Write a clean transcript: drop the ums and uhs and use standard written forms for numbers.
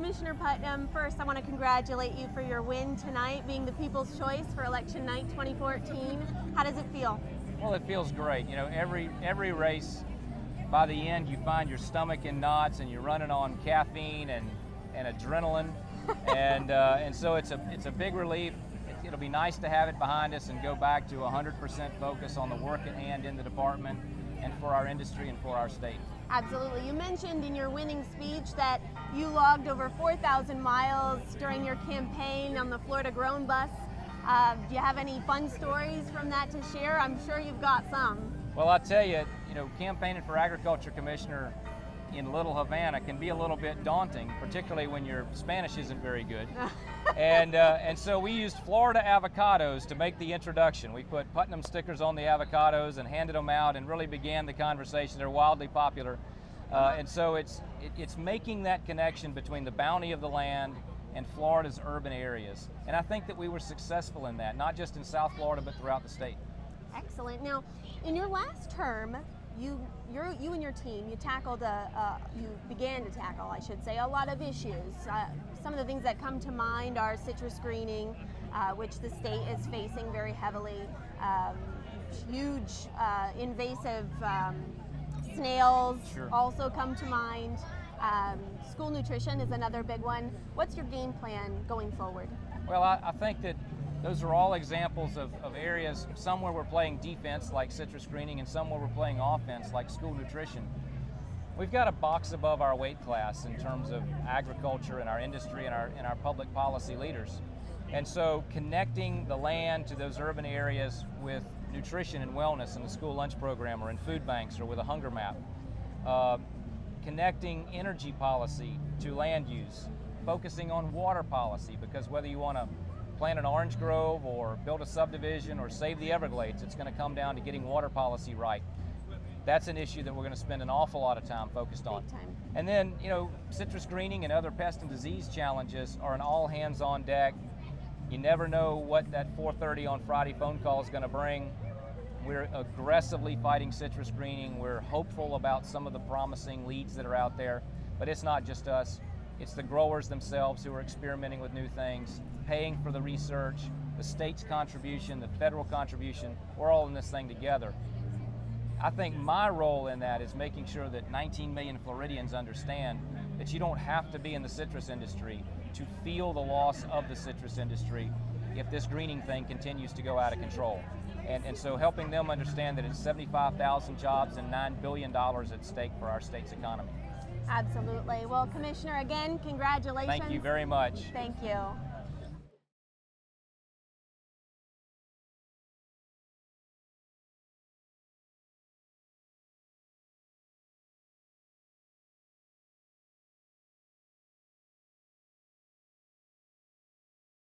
Commissioner Putnam, first I want to congratulate you for your win tonight, being the People's Choice for Election Night 2014. How does it feel? Well, it feels great. You know, every race, by the end, you find your stomach in knots and you're running on caffeine and adrenaline, and so it's a big relief. It'll be nice to have it behind us and go back to 100% focus on the work at hand in the department and for our industry and for our state. Absolutely. You mentioned in your winning speech that you logged over 4,000 miles during your campaign on the Florida Grown Bus. Do you have any fun stories from that to share? I'm sure you've got some. Well, I'll tell you, campaigning for Agriculture Commissioner in Little Havana can be a little bit daunting, particularly when your Spanish isn't very good. And so we used Florida avocados to make the introduction. We put Putnam stickers on the avocados and handed them out and really began the conversation. They're wildly popular. And so it's making that connection between the bounty of the land and Florida's urban areas. And I think that we were successful in that, not just in South Florida, but throughout the state. Excellent. Now, in your last term, you and your team, you began to tackle, I should say, a lot of issues. Some of the things that come to mind are citrus greening, which the state is facing very heavily, huge invasive snails also come to mind. School nutrition is another big one. What's your game plan going forward? Well, I think that those are all examples of areas, some where we're playing defense like citrus greening and some where we're playing offense like school nutrition. We've got a box above our weight class in terms of agriculture and our industry and our public policy leaders. And so connecting the land to those urban areas with nutrition and wellness in the school lunch program or in food banks or with a hunger map. Connecting energy policy to land use. Focusing on water policy, because whether you want to plant an orange grove or build a subdivision or save the Everglades, it's going to come down to getting water policy right. That's an issue that we're going to spend an awful lot of time focused on. And then, citrus greening and other pest and disease challenges are an all hands on deck. You never know what that 4:30 on Friday phone call is going to bring. We're aggressively fighting citrus greening. We're hopeful about some of the promising leads that are out there, but it's not just us. It's the growers themselves who are experimenting with new things, paying for the research, the state's contribution, the federal contribution. We're all in this thing together. I think my role in that is making sure that 19 million Floridians understand that you don't have to be in the citrus industry to feel the loss of the citrus industry if this greening thing continues to go out of control. And so helping them understand that it's 75,000 jobs and $9 billion at stake for our state's economy. Absolutely. Well, Commissioner, again, congratulations. Thank you very much. Thank you.